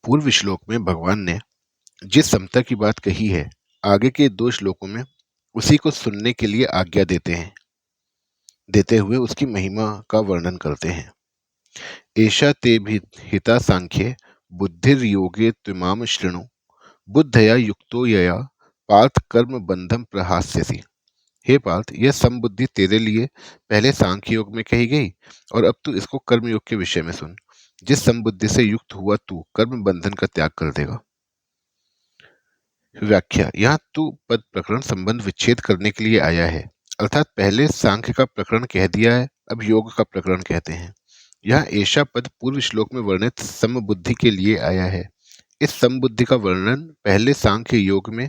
पूर्व श्लोक में भगवान ने जिस समता की बात कही है, आगे के 2 श्लोकों में उसी को सुनने के लिए आज्ञा देते हुए उसकी महिमा का वर्णन करते हैं। एषा ते भी हिता सांख्ये बुद्धिर्योगे त्विमाम शृणु बुद्धया युक्तो यया पार्थ कर्म बंधम प्रहास्यसि। हे पार्थ, यह समबुद्धि तेरे लिए पहले सांख्य योग में कही गई और अब तू इसको कर्म योग के विषय में सुन। जिस समबुद्धि से युक्त हुआ तू कर्म बंधन का त्याग कर देगा। व्याख्या: यहाँ तू पद प्रकरण संबंध विच्छेद करने के लिए आया है, अर्थात पहले सांख्य का प्रकरण कह दिया है, अब योग का प्रकरण कहते हैं। यहाँ ऐशा पद पूर्व श्लोक में वर्णित समबुद्धि के लिए आया है। इस समबुद्धि का वर्णन पहले सांख्य योग में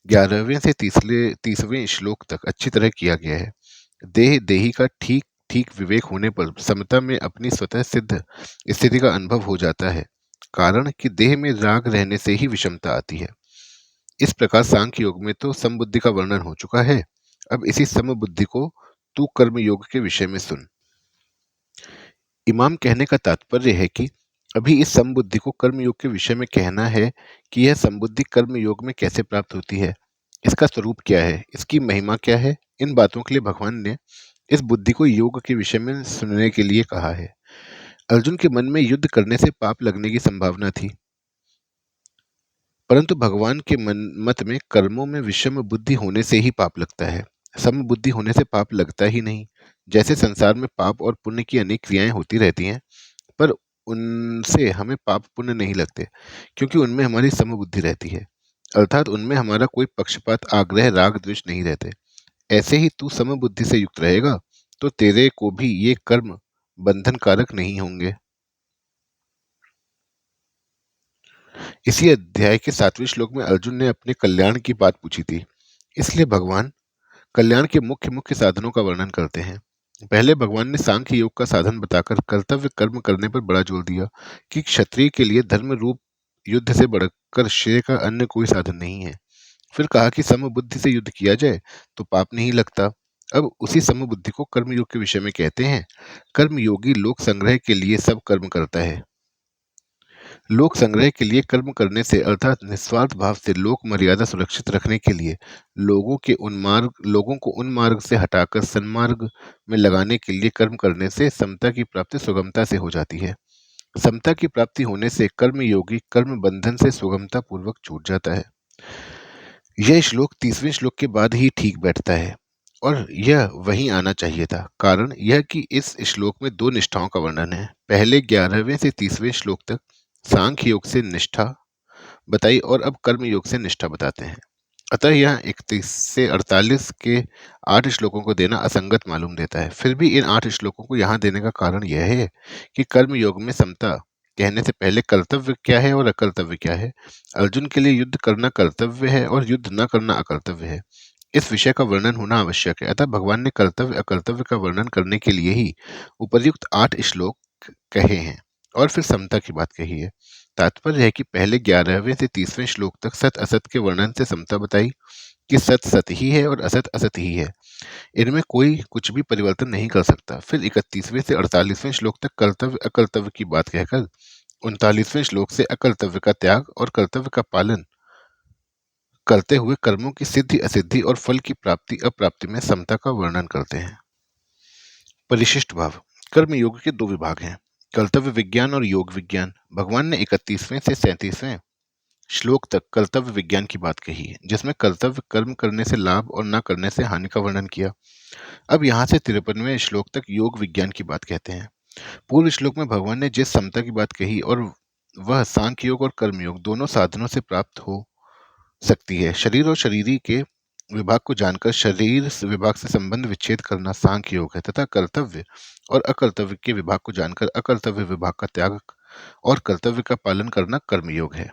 11वें से 30वें श्लोक तक अच्छी तरह किया गया है। देह देही का ठीक ठीक विवेक होने पर समता में अपनी स्वतः सिद्ध स्थिति का अनुभव हो जाता है, कारण कि देह में राग रहने से ही विषमता आती है। इस प्रकार सांख्य योग में तो समबुद्धि का वर्णन हो चुका है, अब इसी समबुद्धि को तू कर्म योग के विषय में सुन। इमाम कहने का तात्पर्य है कि अभी इस समबुद्धि को कर्म योग के विषय में कहना है कि यह समबुद्धि कर्म योग में कैसे प्राप्त होती है, इसका स्वरूप क्या है, इसकी महिमा क्या है। इन बातों के लिए भगवान ने इस बुद्धि को योग के विषय में सुनने के लिए कहा है। अर्जुन के मन में युद्ध करने से पाप लगने की संभावना थी, परंतु भगवान के मत में कर्मों में विषम बुद्धि होने से ही पाप लगता है, सम बुद्धि होने से पाप लगता ही नहीं। जैसे संसार में पाप और पुण्य की अनेक क्रियाएं होती रहती हैं, पर उनसे हमें पाप पुण्य नहीं लगते, क्योंकि उनमें हमारी समबुद्धि रहती है, अर्थात उनमें हमारा कोई पक्षपात, आग्रह, राग, द्वेष नहीं रहते। ऐसे ही तू समबुद्धि से युक्त रहेगा तो तेरे को भी ये कर्म बंधन कारक नहीं होंगे। इसी अध्याय के 7वें श्लोक में अर्जुन ने अपने कल्याण की बात पूछी थी, इसलिए भगवान कल्याण के मुख्य मुख्य साधनों का वर्णन करते हैं। पहले भगवान ने सांख्य योग का साधन बताकर कर्तव्य कर्म करने पर बड़ा जोर दिया कि क्षत्रिय के लिए धर्म रूप युद्ध से बढ़कर श्रेय का अन्य कोई साधन नहीं है। फिर कहा कि समबुद्धि से युद्ध किया जाए तो पाप नहीं लगता। अब उसी समबुद्धि को कर्म योग के विषय में कहते हैं। कर्म योगी लोक संग्रह के लिए सब कर्म करता है। लोक संग्रह के लिए कर्म करने से, अर्थात निस्वार्थ भाव से लोक मर्यादा सुरक्षित रखने के लिए लोगों को उन मार्ग से हटाकर सन्मार्ग में लगाने के लिए कर्म करने से समता की प्राप्ति सुगमता से हो जाती है। समता की प्राप्ति होने से कर्म योगी कर्म बंधन से सुगमता पूर्वक छूट जाता है। यह श्लोक 30वें श्लोक के बाद ही ठीक बैठता है और यह वहीं आना चाहिए था। कारण यह कि इस श्लोक में 2 निष्ठाओं का वर्णन है। पहले 11वें से 30वें श्लोक तक सांख्य योग से निष्ठा बताई और अब कर्म योग से निष्ठा बताते हैं। अतः यह 31 से 48 के 8 श्लोकों को देना असंगत मालूम देता है। फिर भी इन 8 श्लोकों को यहाँ देने का कारण यह है कि कर्म योग में समता कहने से पहले कर्तव्य क्या है और अकर्तव्य क्या है। अर्जुन के लिए युद्ध करना कर्तव्य है और युद्ध न करना अकर्तव्य है। इस विषय का वर्णन होना आवश्यक है। अतः भगवान ने कर्तव्य अकर्तव्य का वर्णन करने के लिए ही उपर्युक्त 8 श्लोक कहे हैं और फिर समता की बात कही है। तात्पर्य है कि पहले 11वें से 30वें श्लोक तक सत असत के वर्णन से समता बताई कि सत सत ही है और असत असत ही है, इनमें कोई कुछ भी परिवर्तन नहीं कर सकता। फिर 31वें से 48वें श्लोक तक कर्तव्य अकर्तव्य की बात कहकर 39वें श्लोक से अकर्तव्य का त्याग और कर्तव्य का पालन करते हुए कर्मों की सिद्धि असिद्धि और फल की प्राप्ति अप्राप्ति में समता का वर्णन करते हैं। परिशिष्ट भाव। कर्म योग के 2 विभाग हैं, कर्तव्य विज्ञान और योग विज्ञान। भगवान ने 31वें से 37वें श्लोक तक कर्तव्य विज्ञान की बात कही है, जिसमें कर्तव्य कर्म करने से लाभ और न करने से हानि का वर्णन किया। अब यहाँ से 53वें श्लोक तक योग विज्ञान की बात कहते हैं। पूर्व श्लोक में भगवान ने जिस समता की बात कही और वह सांख्य योग और कर्म योग दोनों साधनों से प्राप्त हो सकती है। शरीर और शरीरी के विभाग को जानकर शरीर विभाग से संबंध विच्छेद करना सांख्य योग है, तथा कर्तव्य और अकर्तव्य के विभाग को जानकर अकर्तव्य विभाग का त्याग और कर्तव्य का पालन करना कर्मयोग है।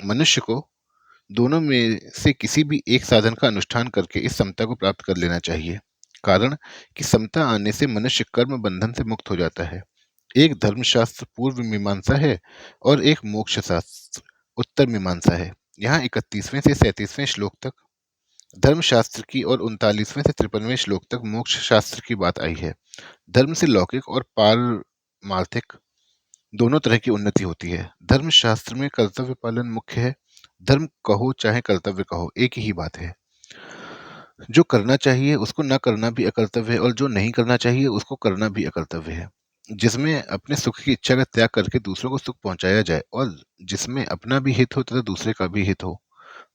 मनुष्य को दोनों में से किसी भी एक साधन का अनुष्ठान करके इस समता को प्राप्त कर लेना चाहिए, कारण कि समता आने से मनुष्य कर्म बंधन से मुक्त हो जाता है। एक धर्मशास्त्र पूर्व मीमांसा है और एक मोक्ष शास्त्र उत्तर मीमांसा है। यहाँ 31वें से 37वें श्लोक तक धर्मशास्त्र की और 39वें से 53वें श्लोक तक मोक्ष शास्त्र की बात आई है। धर्म से लौकिक और पारमार्थिक दोनों तरह की उन्नति होती है। धर्मशास्त्र में कर्तव्य पालन मुख्य है। धर्म कहो चाहे कर्तव्य कहो, एक ही बात है। जो करना चाहिए उसको ना करना भी अकर्तव्य है और जो नहीं करना चाहिए उसको करना भी अकर्तव्य है। जिसमें अपने सुख की इच्छा का त्याग करके दूसरों को सुख पहुंचाया जाए और जिसमें अपना भी हित हो तथा दूसरे का भी हित हो,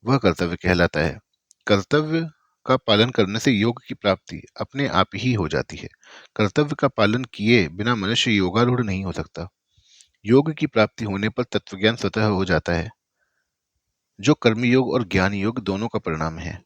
वह कर्तव्य कहलाता है। कर्तव्य का पालन करने से योग की प्राप्ति अपने आप ही हो जाती है। कर्तव्य का पालन किए बिना मनुष्य योगारूढ़ नहीं हो सकता। योग की प्राप्ति होने पर तत्वज्ञान स्वतः हो जाता है, जो कर्मयोग और ज्ञान योग दोनों का परिणाम है।